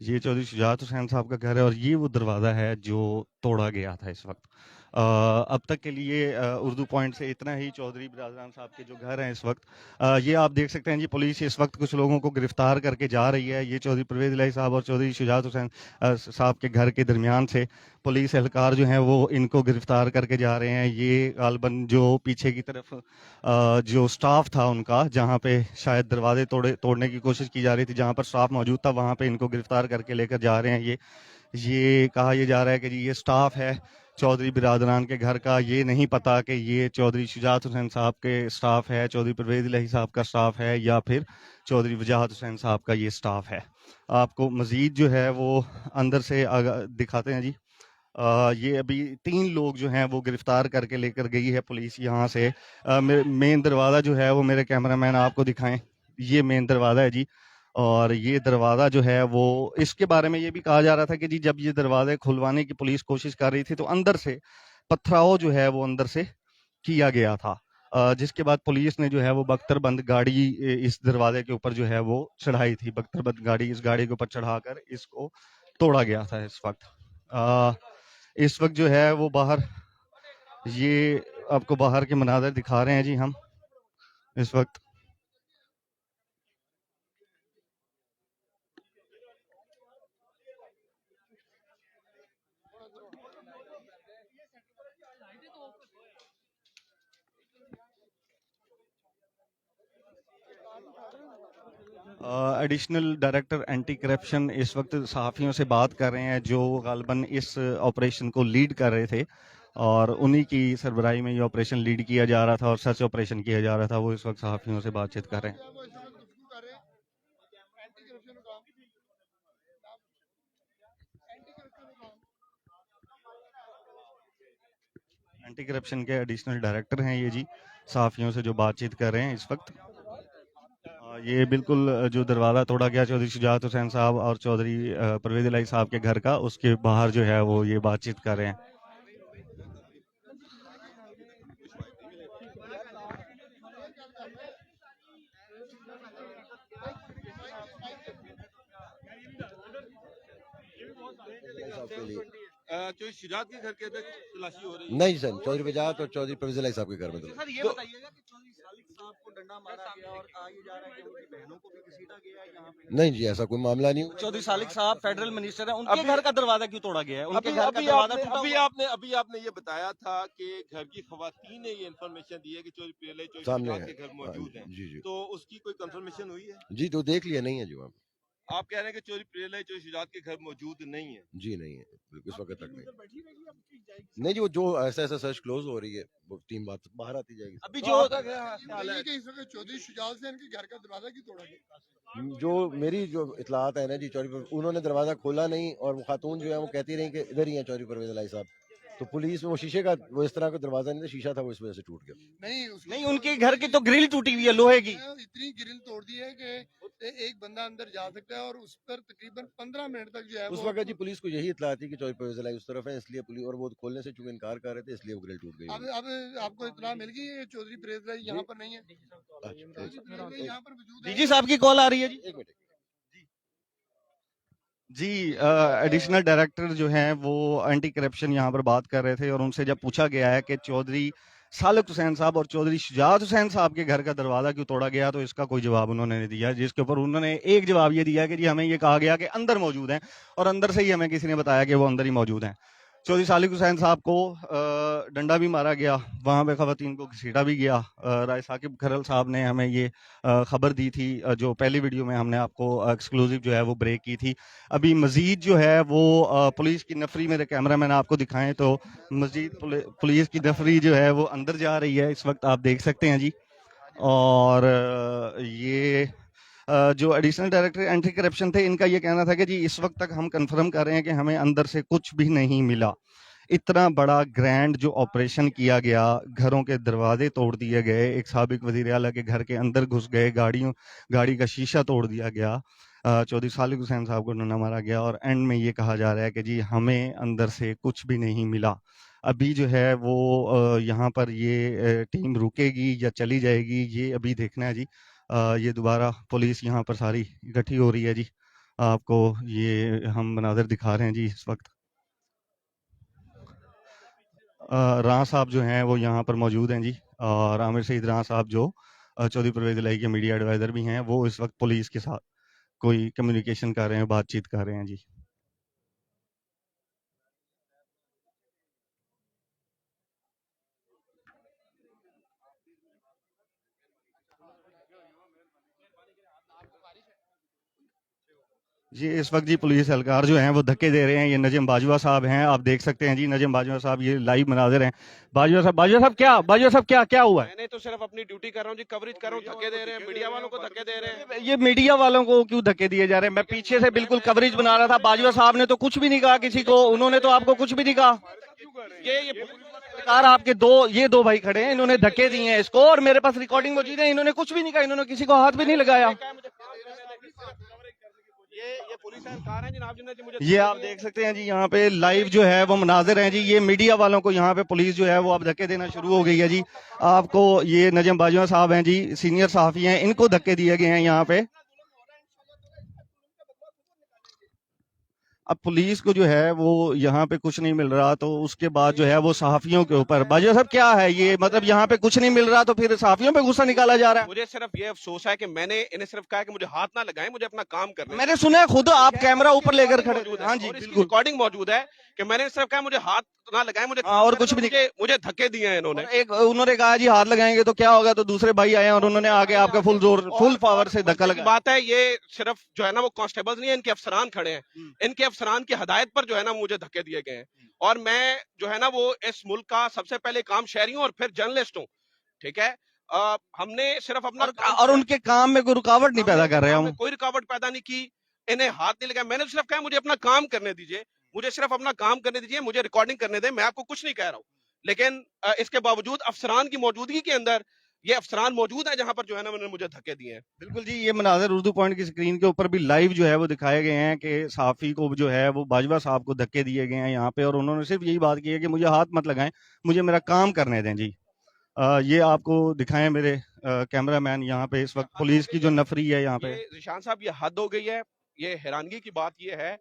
یہ چودھری شجاعت حسین صاحب کا گھر ہے اور یہ وہ دروازہ ہے جو توڑا گیا تھا اس وقت. اب تک کے لیے اردو پوائنٹ سے اتنا ہی. چودھری برادران صاحب کے جو گھر ہیں اس وقت یہ آپ دیکھ سکتے ہیں جی. پولیس اس وقت کچھ لوگوں کو گرفتار کر کے جا رہی ہے. یہ چودھری پرویز الہی صاحب اور چودھری شجاعت حسین صاحب کے گھر کے درمیان سے پولیس اہلکار جو ہیں وہ ان کو گرفتار کر کے جا رہے ہیں. یہ غالباً جو پیچھے کی طرف جو سٹاف تھا ان کا, جہاں پہ شاید دروازے توڑنے کی کوشش کی جا رہی تھی, جہاں پر سٹاف موجود تھا, وہاں پہ ان کو گرفتار کر کے لے کر جا رہے ہیں. یہ کہا یہ جا رہا ہے کہ جی یہ سٹاف ہے چودھری برادران کے گھر کا. یہ نہیں پتا کہ یہ چودھری شجاعت حسین صاحب کے سٹاف ہے, چودھری پرویز الہی صاحب کا سٹاف ہے, یا پھر چودھری وجاہت حسین صاحب کا یہ سٹاف ہے. آپ کو مزید جو ہے وہ اندر سے دکھاتے ہیں جی. یہ ابھی 3 لوگ جو ہیں وہ گرفتار کر کے لے کر گئی ہے پولیس یہاں سے. مین دروازہ جو ہے وہ میرے کیمرہ مین آپ کو دکھائیں. یہ مین دروازہ ہے جی. اور یہ دروازہ جو ہے وہ, اس کے بارے میں یہ بھی کہا جا رہا تھا کہ جی جب یہ دروازے کھلوانے کی پولیس کوشش کر رہی تھی تو اندر سے پتھراؤ جو ہے وہ اندر سے کیا گیا تھا, جس کے بعد پولیس نے جو ہے وہ بختر بند گاڑی اس دروازے کے اوپر جو ہے وہ چڑھائی تھی. بختر بند گاڑی, اس گاڑی کے اوپر چڑھا کر اس کو توڑا گیا تھا. اس وقت جو ہے وہ باہر, یہ آپ کو باہر کے مناظر دکھا رہے ہیں جی ہم اس وقت. ایڈیشنل ڈائریکٹر اینٹی کرپشن اس وقت صحافیوں سے بات کر رہے ہیں, جو غالباً اس آپریشن کو لیڈ کر رہے تھے, اور انہی کی سربراہی میں یہ آپریشن لیڈ کیا جا رہا تھا اور سچ آپریشن کیا جا رہا تھا. وہ اس وقت صحافیوں سے بات چیت کر رہے ہیں. اینٹی کرپشن کے ایڈیشنل ڈائریکٹر ہیں یہ جی, صحافیوں سے جو بات چیت کر رہے ہیں اس وقت. یہ بالکل جو دروازہ توڑا گیا چودھری شجاعت حسین صاحب اور چودھری پرویز الہی صاحب کے گھر کا, اس کے باہر جو ہے وہ یہ بات چیت کر رہے ہیں. چودھری شجاعت کے گھر کے اندر تلاشی ہو رہی ہے؟ نہیں سر, چودھری وجاہت اور چودھری پرویز الہی صاحب کے گھر میں تو سر یہ بتائیے گا کہ چودھری سالک صاحب کو ڈنڈا مارا گیا اور کہا یہ جا رہا ہے کہ ان کی بہنوں کو بھی گھسیٹا گیا ہے یہاں پہ. نہیں جی, ایسا کوئی معاملہ نہیں ہوا. چودھری سالک صاحب فیڈرل منسٹر ہیں, ان کے گھر کا دروازہ کیوں توڑا گیا ہے؟ ان کے گھر کا دروازہ ٹوٹا ہوا ہے. ابھی آپ نے یہ بتایا تھا کہ گھر کی خواتین نے یہ انفارمیشن دی ہے کہ چودھری پرویز چودھری سامنے شجاعت ہے. کے گھر موجود ہیں, جی جی تو اس کی کوئی کنفرمیشن ہوئی ہے؟ جی, تو دیکھ لیا نہیں ہے جو آپ کہہ رہے ہیں کہ چودھری پرویز چودھری شجاعت کے گھر موجود نہیں ہے؟ جی نہیں ہے, اس وقت تک نہیں. نہیں جی, وہ جو ایسا ایسا سرچ کلوز ہو رہی ہے, وہ ٹیم بات باہر آتی جائے گی. ابھی جو چودھری شجاعت حسین کے گھر کا دروازہ کیوں توڑا گیا؟ جو میری جو اطلاعات ہیں نا جی, انہوں نے دروازہ کھولا نہیں, اور وہ خاتون جو ہے وہ کہتی رہی کہ ادھر ہی ہیں چودھری پرویز الہی صاحب. تو پولیس میں وہ شیشے کا, وہ اس طرح کا دروازہ نہیں تھا, شیشہ تھا, وہ اس وجہ سے ٹوٹ گیا. نہیں, ان کے گھر کی تو گرل ٹوٹی ہوئی ہے لوہے کی. اتنی گرل توڑ دی ہے کہ ایک بندہ اندر جا سکتا ہے, اور اس پر تقریباً 15 منٹ تک جو ہے اس وقت جی پولیس کو یہی اطلاع تھی کہ چودھری پرویز الہی اس طرف ہے, اس لیے پولیس, اور وہ کھولنے سے چونکہ انکار کر رہے تھے, اس لیے وہ گرل ٹوٹ گئی. اب آپ کو اطلاع مل گئی ہے چودھری پرویز الہی یہاں پر نہیں ہے؟ یہاں پر موجود جی صاحب کی کال آ رہی ہے جی. ایک منٹ. جی ایڈیشنل ڈائریکٹر جو ہیں وہ اینٹی کرپشن یہاں پر بات کر رہے تھے, اور ان سے جب پوچھا گیا ہے کہ چودھری سالک حسین صاحب اور چودھری شجاعت حسین صاحب کے گھر کا دروازہ کیوں توڑا گیا, تو اس کا کوئی جواب انہوں نے نہیں دیا, جس کے اوپر انہوں نے ایک جواب یہ دیا کہ جی ہمیں یہ کہا گیا کہ اندر موجود ہیں, اور اندر سے ہی ہمیں کسی نے بتایا کہ وہ اندر ہی موجود ہیں. چودھری سالک حسین صاحب کو ڈنڈا بھی مارا گیا, وہاں پہ خواتین کو گھسیٹا بھی گیا. رائے ثاقب کھرل صاحب نے ہمیں یہ خبر دی تھی, جو پہلی ویڈیو میں ہم نے آپ کو ایکسکلوزیو جو ہے وہ بریک کی تھی. ابھی مزید جو ہے وہ پولیس کی نفری, میرے کیمرہ مین آپ کو دکھائیں تو مزید پولیس کی نفری جو ہے وہ اندر جا رہی ہے اس وقت, آپ دیکھ سکتے ہیں جی. اور یہ جو ایڈیشنل ڈائریکٹر اینٹی کرپشن تھے, ان کا یہ کہنا تھا کہ جی اس وقت تک ہم کنفرم کر رہے ہیں کہ ہمیں اندر سے کچھ بھی نہیں ملا. اتنا بڑا گرینڈ جو آپریشن کیا گیا, گھروں کے دروازے توڑ دیے گئے, ایک سابق وزیر اعلیٰ کے گھر کے اندر گھس گئے, گاڑی کا شیشہ توڑ دیا گیا, چودھری سالک حسین صاحب کو ڈنڈا مارا گیا, اور اینڈ میں یہ کہا جا رہا ہے کہ جی ہمیں اندر سے کچھ بھی نہیں ملا. ابھی جو ہے وہ یہاں پر یہ ٹیم رکے گی یا چلی جائے گی, یہ ابھی دیکھنا ہے جی. یہ دوبارہ پولیس یہاں پر ساری اکٹھی ہو رہی ہے جی. آپ کو یہ ہم مناظر دکھا رہے ہیں جی اس وقت. راں صاحب جو ہیں وہ یہاں پر موجود ہیں جی, اور عامر سعید راں صاحب جو چودھری پرویز الہی کے میڈیا ایڈوائزر بھی ہیں, وہ اس وقت پولیس کے ساتھ کوئی کمیونیکیشن کر رہے ہیں, بات چیت کر رہے ہیں جی. جی اس وقت جی پولیس اہلکار جو ہیں وہ دھکے دے رہے ہیں. یہ نجم باجوہ صاحب ہیں, آپ دیکھ سکتے ہیں جی نجم باجوہ صاحب, یہ لائیو مناظر ہیں. باجوہ صاحب کیا ہوا ہے؟ میں نے تو صرف اپنی ڈیوٹی کر رہا ہوں جی, کوریج کر رہا ہوں, دھکے دے رہے ہیں, میڈیا والوں کو دھکے دے رہے ہیں. یہ میڈیا والوں کو کیوں دھکے دیے جا رہے ہیں؟ میں پیچھے سے بالکل کوریج بنا رہا تھا, باجوہ صاحب نے تو کچھ بھی نہیں کہا کسی کو, انہوں نے تو آپ کو کچھ بھی نہیں کہا. آپ کے یہ دو بھائی کھڑے ہیں, انہوں نے دھکے دیے ہیں اس کو, اور میرے پاس ریکارڈنگ موجود ہے, انہوں نے کچھ بھی نہیں کہا, انہوں نے کسی کو ہاتھ بھی نہیں لگایا. یہ پولیس اہلکار ہیں جناب جنہوں نے مجھے یہ آپ دیکھ سکتے ہیں جی یہاں پہ لائیو جو ہے وہ مناظر ہیں جی. یہ میڈیا والوں کو یہاں پہ پولیس جو ہے وہ اب دھکے دینا شروع ہو گئی ہے جی. آپ کو یہ نجم باجوہ صاحب ہیں جی, سینئر صحافی ہیں, ان کو دھکے دیے گئے ہیں یہاں پہ. اب پولیس کو جو ہے وہ یہاں پہ کچھ نہیں مل رہا, تو اس کے بعد جو ہے وہ صحافیوں کے اوپر. باجوہ صاحب کیا ہے یہ, مطلب یہاں پہ کچھ نہیں مل رہا تو پھر صحافیوں پہ غصہ نکالا جا رہا ہے؟ مجھے صرف یہ افسوس ہے کہ میں نے انہیں صرف کہا کہ مجھے ہاتھ نہ لگائیں, مجھے اپنا کام کرنا ہے. میں نے سنا ہے خود آپ کیمرہ اوپر لے کر کھڑے تھے. ہاں جی بالکل, ریکارڈنگ موجود ہے کہ میں نے صرف کہا مجھے ہاتھ نہ لگائیں, مجھے اور کچھ بھی نہیں. مجھے دھکے دیے ہیں انہوں نے. انہوں نے کہا جی ہاتھ لگائیں گے تو کیا ہوگا, تو دوسرے بھائی آئے اور انہوں نے آگے آپ کا فل پاور سے دھکا لگا. بات ہے یہ صرف جو ہے نا وہ کانسٹیبلز نہیں ہیں, ان کے افسران کھڑے ہیں, ان کے افسران کی ہدایت پر جو ہے نا مجھے دھکے دیے گئے ہیں. اور میں جو ہے نا وہ اس ملک کا سب سے پہلے کام شہری ہوں اور پھر جرنلسٹ ہوں, ٹھیک ہے. ہم نے صرف اپنا اور ان کے کام میں کوئی رکاوٹ نہیں پیدا کر رہے ہم. کوئی رکاوٹ پیدا نہیں کی, انہیں ہاتھ نہیں لگایا. میں نے صرف کہا مجھے اپنا کام کرنے دیجیے, مجھے صرف اپنا کام کرنے دیجیے, مجھے ریکارڈنگ کرنے دیں, میں آپ کو کچھ نہیں کہہ رہا ہوں. لیکن اس کے باوجود افسران کی موجودگی کے اندر, یہ افسران موجود ہیں جہاں پر جو ہے نا انہوں نے مجھے دھکے دیے ہیں. بالکل جی, یہ مناظر اردو پوائنٹ کی سکرین کے اوپر بھی لائیو جو ہے وہ دکھائے گئے ہیں کہ صحافی کو جو ہے وہ باجوہ صاحب کو دھکے دیے گئے ہیں یہاں پہ, اور انہوں نے صرف یہی بات کی ہے کہ مجھے ہاتھ مت لگائیں, مجھے میرا کام کرنے دیں جی. یہ آپ کو دکھائیں میرے کیمرہ مین, یہاں پہ اس وقت پولیس کی جو نفری ہے یہاں پہ. ذیشان صاحب یہ حد ہو گئی ہے. یہ حیرانگی کی بات یہ ہے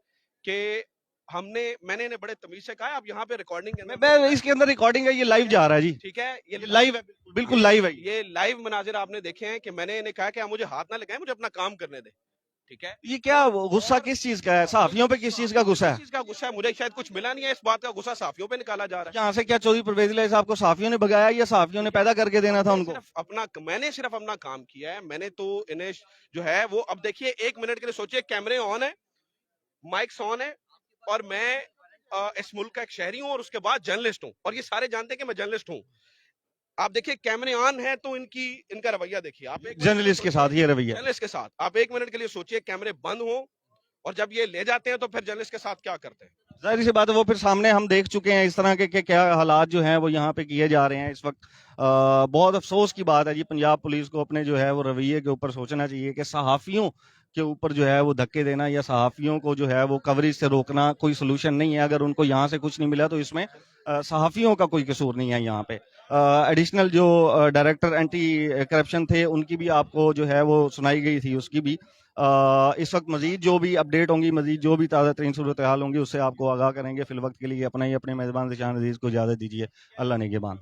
کہ میں نے انہیں بڑے تمیز سے کہا آپ یہاں پہ ریکارڈنگ, اس کے اندر ریکارڈنگ ہے, یہ لائیو جا رہا ہے جی. ٹھیک ہے, یہ لائیو ہے, بالکل لائیو ہے. یہ لائیو مناظر آپ نے دیکھے ہیں کہ میں نے انہیں کہا کہ آپ مجھے ہاتھ نہ لگائیں, مجھے اپنا کام کرنے دیں, ٹھیک ہے. یہ کیا غصہ کس چیز کا ہے, صحافیوں پہ کس چیز کا غصہ ہے؟ کس چیز کا غصہ ہے, مجھے شاید کچھ ملا نہیں ہے, اس بات کا غصہ صحافیوں پہ نکالا جا رہا ہے. یہاں سے کیا چودھری پرویز الہی صاحب کو صحافیوں نے بھگایا یا صحافیوں نے پیدا کر کے دینا تھا ان کو؟ میں نے صرف اپنا کام کیا ہے. میں نے تو انہیں جو ہے وہ, اب دیکھیے ایک منٹ کے لیے سوچئے, کیمرے آن ہے, مائکس آن ہے, اور میں اس ملک کا ایک شہری ہوں اور اس کے بعد جرنلسٹ ہوں, اور یہ سارے جانتے ہیں کہ میں جرنلسٹ ہوں. آپ دیکھیے کیمرے آن ہے تو ان کا رویہ دیکھیے آپ, جرنلسٹ کے ساتھ یہ رویہ, جرنلسٹ کے ساتھ آپ ایک منٹ کے لیے سوچئے, کیمرے بند ہوں اور جب یہ لے جاتے ہیں تو پھر جرنلسٹ کے ساتھ کیا کرتے ہیں. ظاہر سی بات ہے وہ پھر سامنے ہم دیکھ چکے ہیں اس طرح کے کہ کیا حالات جو ہیں وہ یہاں پہ کیے جا رہے ہیں اس وقت. بہت افسوس کی بات ہے جی, پنجاب پولیس کو اپنے جو ہے وہ رویے کے اوپر سوچنا چاہیے کہ صحافیوں کے اوپر جو ہے وہ دھکے دینا یا صحافیوں کو جو ہے وہ کوریج سے روکنا کوئی سلوشن نہیں ہے. اگر ان کو یہاں سے کچھ نہیں ملا تو اس میں صحافیوں کا کوئی قصور نہیں ہے. یہاں پہ ایڈیشنل جو ڈائریکٹر اینٹی کرپشن تھے ان کی بھی آپ کو جو ہے وہ سنائی گئی تھی, اس کی بھی اس وقت مزید جو بھی اپڈیٹ ہوں گی, مزید جو بھی تازہ ترین صورتحال ہوں گی اس سے آپ کو آگاہ کریں گے. فی الوقت کے لیے اپنے میزبان ذیشان عزیز کو اجازت دیجیے. اللہ نگہبان.